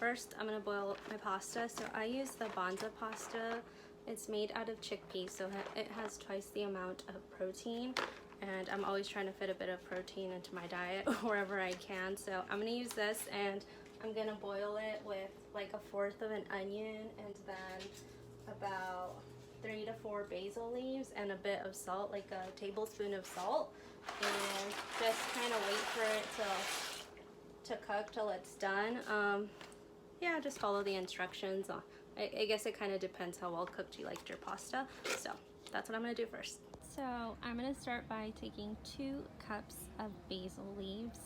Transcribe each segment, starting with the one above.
first I'm gonna boil my pasta. So I use the Banza pasta. It's made out of chickpeas, so it has twice the amount of protein, and I'm always trying to fit a bit of protein into my diet wherever I can. So I'm gonna use this, and I'm gonna boil it with like 1/4 of an onion, and then about 3 to 4 basil leaves and a bit of salt, like a tablespoon of salt, and just kind of wait for it to cook till it's done. Yeah, just follow the instructions. I guess it kind of depends how well cooked you liked your pasta. So that's what I'm gonna do first. So I'm gonna start by taking 2 cups of basil leaves.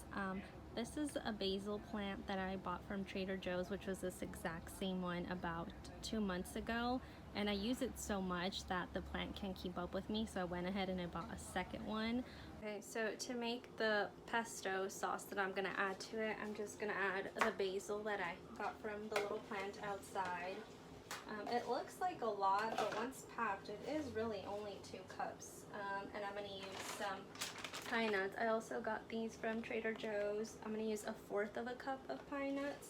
This is a basil plant that I bought from Trader Joe's, which was this exact same one about 2 months ago. And I use it so much that the plant can keep up with me, so I went ahead and I bought a second one. Okay, so to make the pesto sauce that I'm gonna add to it, I'm just gonna add the basil that I got from the little plant outside. It looks like a lot, but once packed, it is really only 2 cups. And I'm gonna use some pine nuts. I also got these from Trader Joe's. I'm gonna use 1/4 of a cup of pine nuts.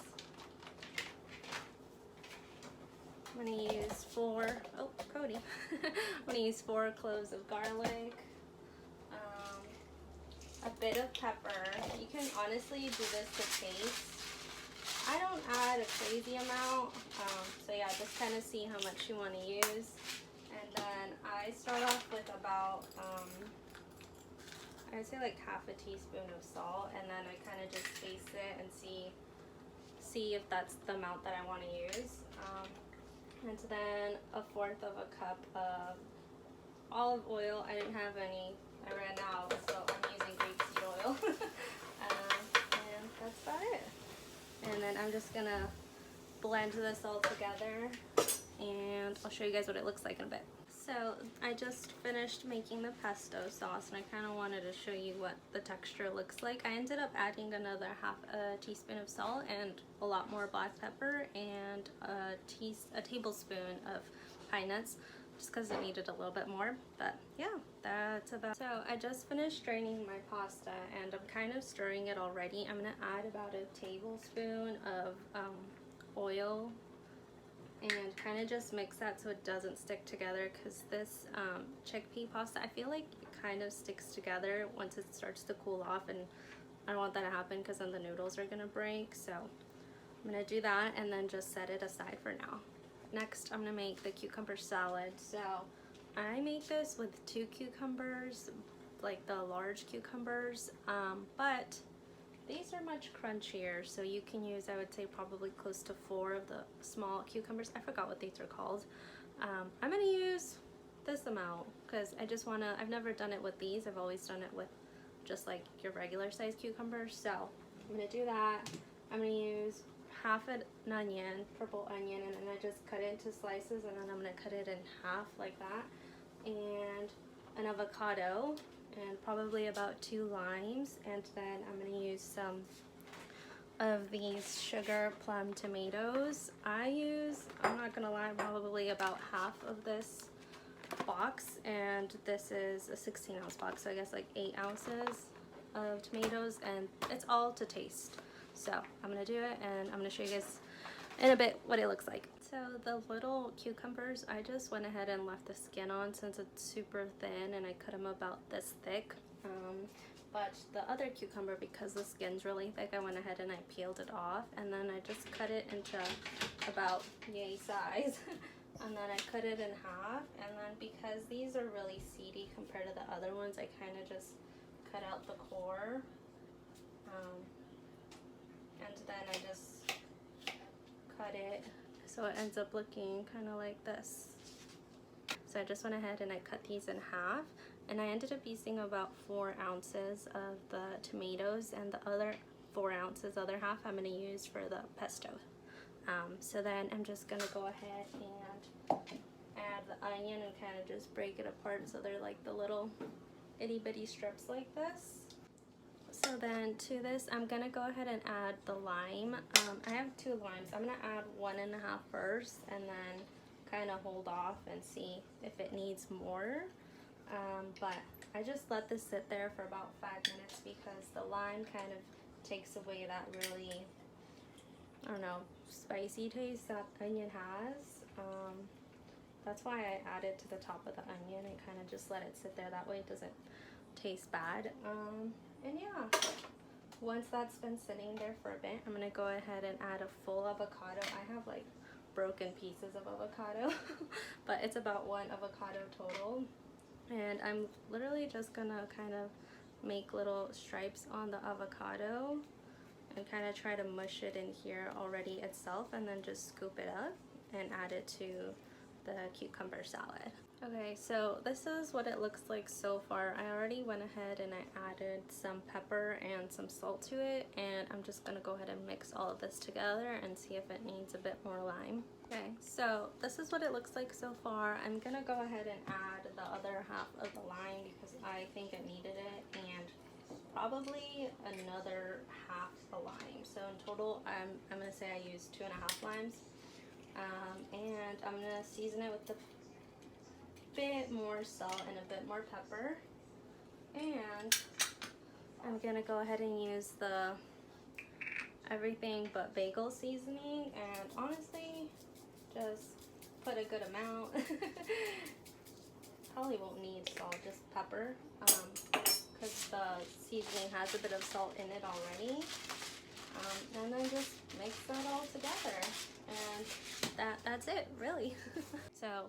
I'm gonna use 4, oh, Cody. I'm gonna use 4 cloves of garlic, a bit of pepper. You can honestly do this to taste. I don't add a crazy amount, so yeah, just kind of see how much you want to use. And then I start off with about, I would say like 1/2 teaspoon of salt, and then I kind of just taste it and see if that's the amount that I want to use. And then 1/4 of a cup of olive oil. I didn't have any, I ran out, so I'm using grapeseed oil. And that's about it. And then I'm just gonna blend this all together, and I'll show you guys what it looks like in a bit. So I just finished making the pesto sauce, and I kind of wanted to show you what the texture looks like. I ended up adding another 1/2 teaspoon of salt and a lot more black pepper and a tablespoon of pine nuts, just because it needed a little bit more. But yeah, that's about. So I just finished draining my pasta, and I'm kind of stirring it already. I'm gonna add about a tablespoon of oil and kind of just mix that so it doesn't stick together, because this chickpea pasta, I feel like it kind of sticks together once it starts to cool off, and I don't want that to happen because then the noodles are gonna break. So I'm gonna do that and then just set it aside for now. Next, I'm gonna make the cucumber salad. So I make this with 2 cucumbers, like the large cucumbers, but these are much crunchier, so you can use, I would say, probably close to 4 of the small cucumbers. I forgot what these are called. I'm gonna use this amount because I just wanna, I've never done it with these. I've always done it with just like your regular size cucumbers. So I'm gonna do that. I'm gonna use 1/2 an onion, purple onion, and then I just cut it into slices, and then I'm gonna cut it in half like that. And an avocado, and probably about 2 limes, and then I'm gonna use some of these sugar plum tomatoes. I'm not gonna lie, probably about half of this box, and this is a 16-ounce box, so I guess like 8 ounces of tomatoes, and it's all to taste. So I'm gonna do it, and I'm gonna show you guys in a bit what it looks like. So the little cucumbers, I just went ahead and left the skin on since it's super thin, and I cut them about this thick. But the other cucumber, because the skin's really thick, I went ahead and I peeled it off, and then I just cut it into about yay size. And then I cut it in half, and then because these are really seedy compared to the other ones, I kind of just cut out the core. And then I just cut it so it ends up looking kind of like this. So I just went ahead and I cut these in half, and I ended up using about 4 ounces of the tomatoes, and the other 4 ounces, other half, I'm going to use for the pesto. So then I'm just going to go ahead and add the onion and kind of just break it apart so they're like the little itty bitty strips like this. So then to this, I'm gonna go ahead and add the lime. I have 2 limes. I'm gonna add 1.5 first, and then kind of hold off and see if it needs more. But I just let this sit there for about 5 minutes because the lime kind of takes away that really I don't know, spicy taste that onion has. That's why I add it to the top of the onion and kind of just let it sit there. That way it doesn't taste bad. And yeah, once that's been sitting there for a bit, I'm gonna go ahead and add a full avocado. I have like broken pieces of avocado, but it's about 1 avocado total. And I'm literally just gonna kind of make little stripes on the avocado and kind of try to mush it in here already itself, and then just scoop it up and add it to the cucumber salad. Okay, so this is what it looks like so far. I already went ahead and I added some pepper and some salt to it, and I'm just gonna go ahead and mix all of this together and see if it needs a bit more lime. Okay, so this is what it looks like so far. I'm gonna go ahead and add the other half of the lime because I think it needed it, and probably another half a lime. So in total, I'm gonna say I used 2.5 limes. And I'm gonna season it with a bit more salt and a bit more pepper. And I'm gonna go ahead and use the everything but bagel seasoning, and honestly, just put a good amount. Probably won't need salt, just pepper, because the seasoning has a bit of salt in it already. And then just mix that all together, and that's it, really. So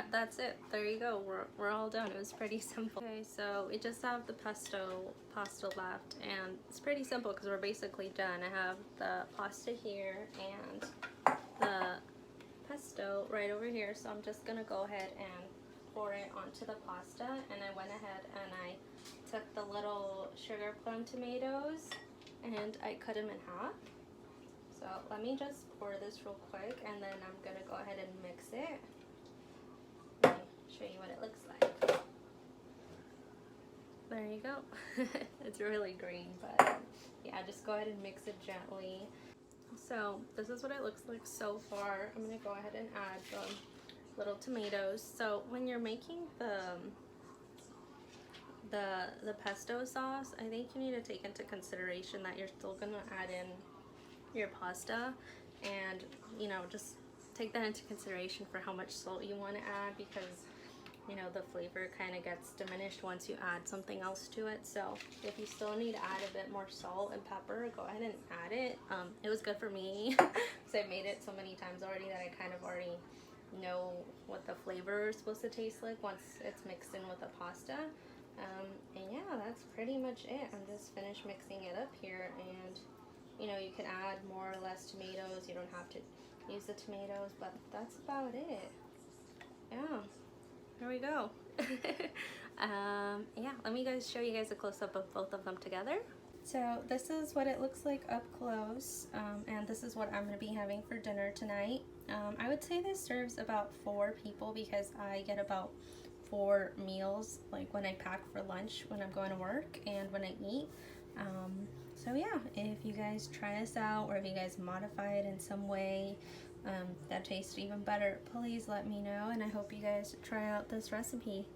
that's it. There you go. We're all done. It was pretty simple. Okay, so we just have the pesto pasta left, and it's pretty simple because we're basically done. I have the pasta here and the pesto right over here, so I'm just gonna go ahead and pour it onto the pasta. And I went ahead and I took the little sugar plum tomatoes and I cut them in half. So let me just pour this real quick, and then I'm gonna go ahead and mix it. Let me show you what it looks like. There you go. It's really green, but yeah, just go ahead and mix it gently. So this is what it looks like so far. I'm gonna go ahead and add the little tomatoes. So when you're making the pesto sauce, I think you need to take into consideration that you're still gonna add in your pasta, and you know, just take that into consideration for how much salt you want to add, because you know the flavor kind of gets diminished once you add something else to it. So if you still need to add a bit more salt and pepper, go ahead and add it. It was good for me because I made it so many times already that I kind of already know what the flavor is supposed to taste like once it's mixed in with the pasta. And yeah, that's pretty much it. I'm just finished mixing it up here, and you know, you can add more or less tomatoes. You don't have to use the tomatoes, but that's about it. Yeah, here we go. Yeah, let me show you guys a close-up of both of them together. So this is what it looks like up close, and this is what I'm going to be having for dinner tonight. I would say this serves about 4 people because I get about 4 meals, like when I pack for lunch when I'm going to work and when I eat. So yeah, if you guys try this out, or if you guys modify it in some way that tastes even better, please let me know, and I hope you guys try out this recipe.